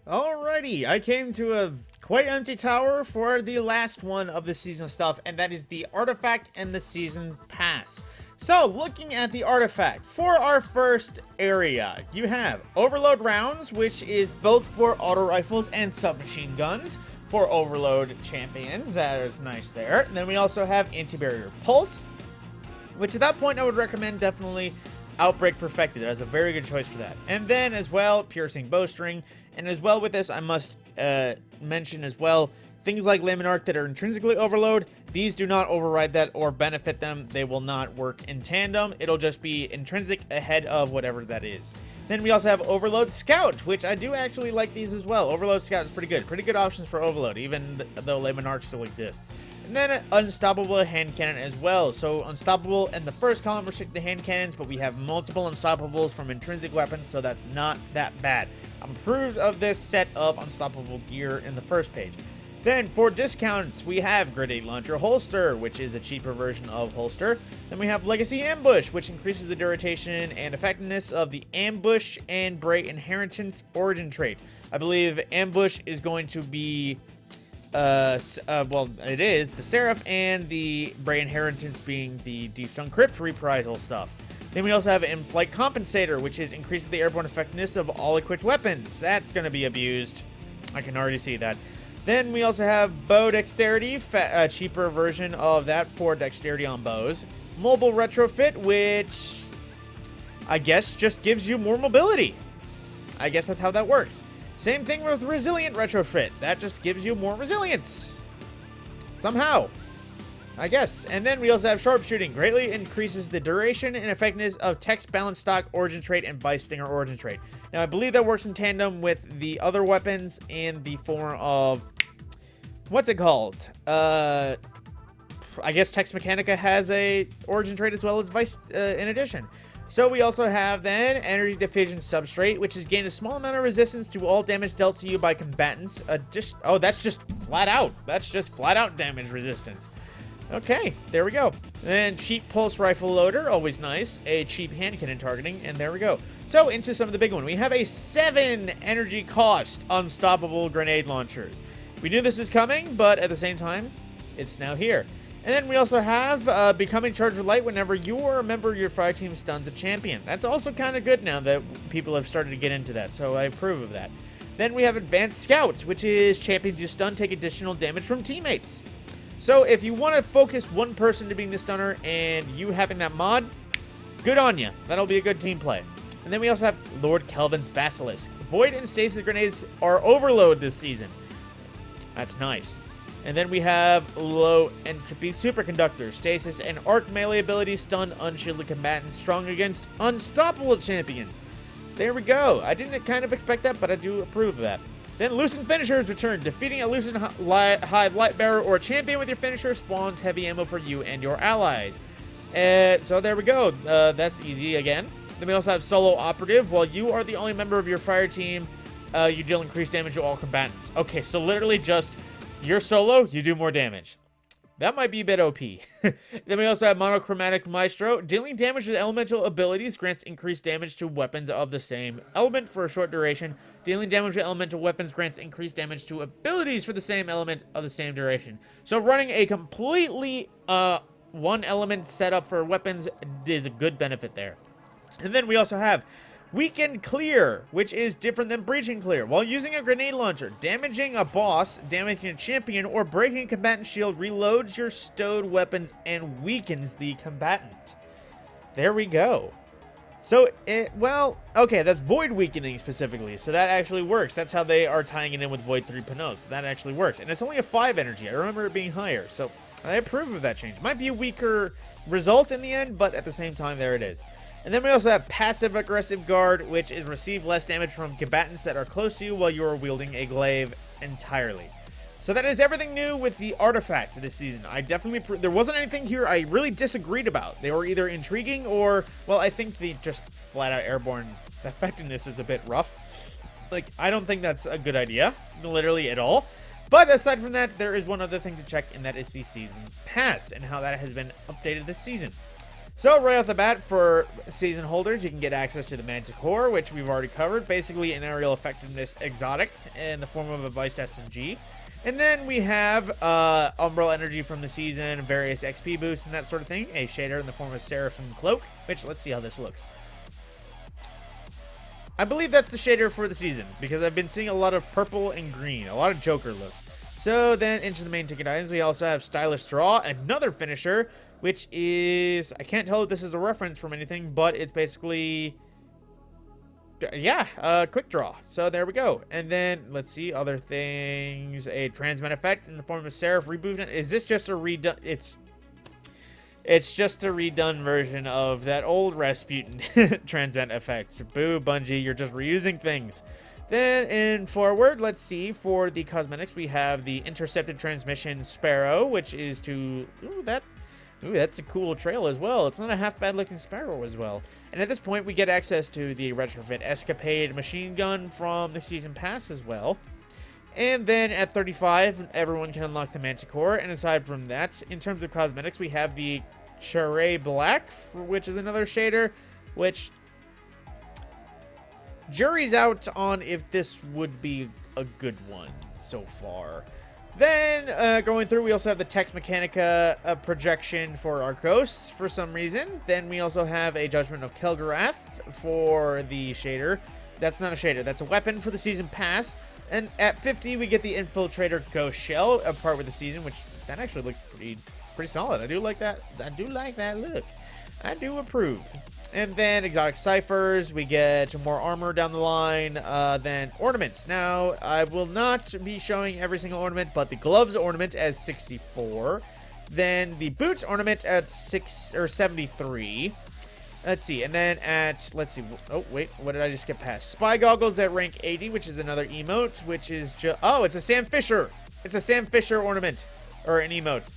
Alrighty, I came to a quite empty tower for the last one of the season stuff, and that is the artifact and the season pass. So, looking at the artifact, for our first area, you have Overload Rounds, which is both for auto rifles and submachine guns for Overload champions. That is nice there. And then we also have Anti-Barrier Pulse, which at that point I would recommend definitely Outbreak Perfected as a very good choice for that. And then as well, Piercing Bowstring. And as well with this, I must mention as well, things like Layman Arc that are intrinsically overload, these do not override that or benefit them. They will not work in tandem. It'll just be intrinsic ahead of whatever that is. Then we also have Overload Scout, which I do actually like these as well. Overload Scout is pretty good. Pretty good options for Overload, even though Layman Arc still exists. And then Unstoppable Hand Cannon as well. So Unstoppable in the first column restrict the hand cannons, but we have multiple Unstoppables from intrinsic weapons, so that's not that bad. I'm approved of this set of Unstoppable gear in the first page. Then for discounts, we have Grenade Launcher Holster, which is a cheaper version of Holster. Then we have Legacy Ambush, which increases the duration and effectiveness of the Ambush and Bray Inheritance Origin trait. I believe Ambush is going to be, well, it is the Seraph and the Bray Inheritance being the Deep Stone Crypt reprisal stuff. Then we also have In-Flight Compensator, which is increasing the airborne effectiveness of all equipped weapons. That's going to be abused. I can already see that. Then we also have Bow Dexterity, a cheaper version of that for dexterity on bows. Mobile Retrofit, which I guess just gives you more mobility. I guess that's how that works. Same thing with Resilient Retrofit. That just gives you more resilience. Somehow. I guess. And then we also have Sharpshooting. Greatly increases the duration and effectiveness of Text Balance Stock Origin Trait and Vice Stinger Origin Trait. Now, I believe that works in tandem with the other weapons in the form of... what's it called? I guess Text Mechanica has a Origin Trait as well as Vice in addition. So we also have then Energy Diffusion Substrate, which has gained a small amount of resistance to all damage dealt to you by combatants. Oh, that's just flat out. That's just flat out damage resistance. Okay, there we go. And cheap pulse rifle loader, always nice. A cheap hand cannon targeting, and there we go. So into some of the big one. We have a 7 energy cost Unstoppable Grenade Launchers. We knew this was coming, but at the same time, it's now here. And then we also have Becoming Charged with Light whenever you or a member of your fire team stuns a champion. That's also kind of good now that people have started to get into that, so I approve of that. Then we have Advanced Scout, which is champions you stun take additional damage from teammates. So if you want to focus one person to being the stunner and you having that mod, good on you. That'll be a good team play. And then we also have Lord Kelvin's Basilisk. Void and Stasis Grenades are overload this season. That's nice. And then we have Low Entropy Superconductor. Stasis and Arc melee abilities stun unshielded combatants strong against unstoppable champions. There we go. I didn't kind of expect that, but I do approve of that. Then Lucent Finishers return. Defeating a Lucent Hive Light Bearer or a champion with your finisher spawns heavy ammo for you and your allies. So there we go. That's easy again. Then we also have Solo Operative. While you are the only member of your fire team, you deal increased damage to all combatants. Okay, so literally just you're solo, you do more damage. That might be a bit OP. Then we also have Monochromatic Maestro. Dealing damage with elemental abilities grants increased damage to weapons of the same element for a short duration. Dealing damage with elemental weapons grants increased damage to abilities for the same element of the same duration. So running a completely one element setup for weapons is a good benefit there. And then we also have Weakened Clear, which is different than Breaching Clear. While using a grenade launcher, damaging a boss, damaging a champion, or breaking a combatant shield reloads your stowed weapons and weakens the combatant. There we go. So, well, okay, that's Void Weakening specifically, so that actually works. That's how they are tying it in with Void 3 Panos. So that actually works. And it's only a 5 energy. I remember it being higher, so I approve of that change. Might be a weaker result in the end, but at the same time, there it is. And then we also have Passive Aggressive Guard, which is receive less damage from combatants that are close to you while you are wielding a glaive entirely. So that is everything new with the artifact this season. I definitely, there wasn't anything here I really disagreed about. They were either intriguing or, well, I think the just flat out airborne effectiveness is a bit rough. Like, I don't think that's a good idea, literally at all. But aside from that, there is one other thing to check, and that is the season pass and how that has been updated this season. So right off the bat, for season holders, you can get access to the Manticore, which we've already covered. Basically, an aerial effectiveness exotic in the form of a Vice SMG. And then we have Umbral Energy from the season, various XP boosts and that sort of thing. A shader in the form of Seraph and Cloak, which, let's see how this looks. I believe that's the shader for the season, because I've been seeing a lot of purple and green, a lot of Joker looks. So then into the main ticket items, we also have Stylish Draw, another finisher, which is, I can't tell if this is a reference from anything, but it's basically, yeah, quick draw. So there we go. And then, let's see, other things. A transmit effect in the form of Seraph reboot. Is this just a redone? It's just a redone version of that old Rasputin transmit effect. Boo, Bungie, you're just reusing things. Then in forward, let's see, for the cosmetics, we have the Intercepted Transmission Sparrow, which is to, that's a cool trail as well. It's not a half bad looking Sparrow as well. And at this point, we get access to the Retrofit Escapade machine gun from the Season Pass as well. And then at 35, everyone can unlock the Manticore. And aside from that, in terms of cosmetics, we have the Charay Black, which is another shader, which jury's out on if this would be a good one so far. Then, going through, we also have the Tex Mechanica projection for our ghosts for some reason. Then we also have a Judgment of Kelgarath for the shader. That's not a shader, that's a weapon for the Season Pass. And at 50, we get the Infiltrator Ghost Shell, a part with the season, which that actually looks pretty solid. I do like that. I do like that look. I do approve. And then exotic ciphers, we get more armor down the line, then ornaments. Now, I will not be showing every single ornament, but the gloves ornament as 64. Then the boots ornament at 73. Let's see, and then at, let's see, oh, wait, what did I just get past? Spy goggles at rank 80, which is another emote, which is just, oh, it's a Sam Fisher. It's a Sam Fisher ornament, or an emote.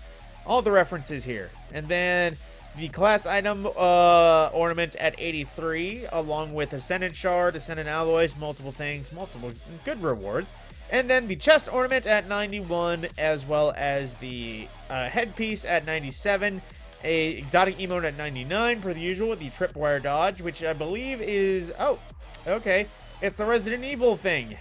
All the references here. And then the class item ornament at 83, along with Ascendant Shard, Ascendant Alloys, multiple things, multiple good rewards. And then the chest ornament at 91, as well as the headpiece at 97. A exotic emote at 99, per the usual, the Tripwire Dodge, which I believe is, oh, okay, it's the Resident Evil thing.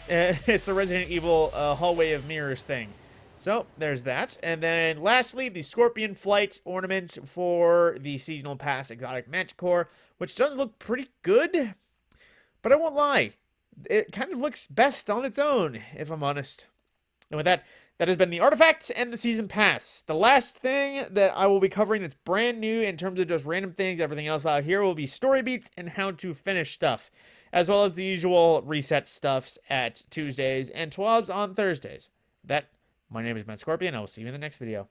It's the Resident Evil Hallway of Mirrors thing. So, there's that. And then, lastly, the Scorpion Flight ornament for the Seasonal Pass Exotic Manticore, which does look pretty good, but I won't lie. It kind of looks best on its own, if I'm honest. And with that, that has been the Artifact and the Season Pass. The last thing that I will be covering that's brand new in terms of just random things, everything else out here, will be story beats and how to finish stuff, as well as the usual reset stuffs at Tuesdays and TWABs on Thursdays. My name is Matt Scorpion. I will see you in the next video.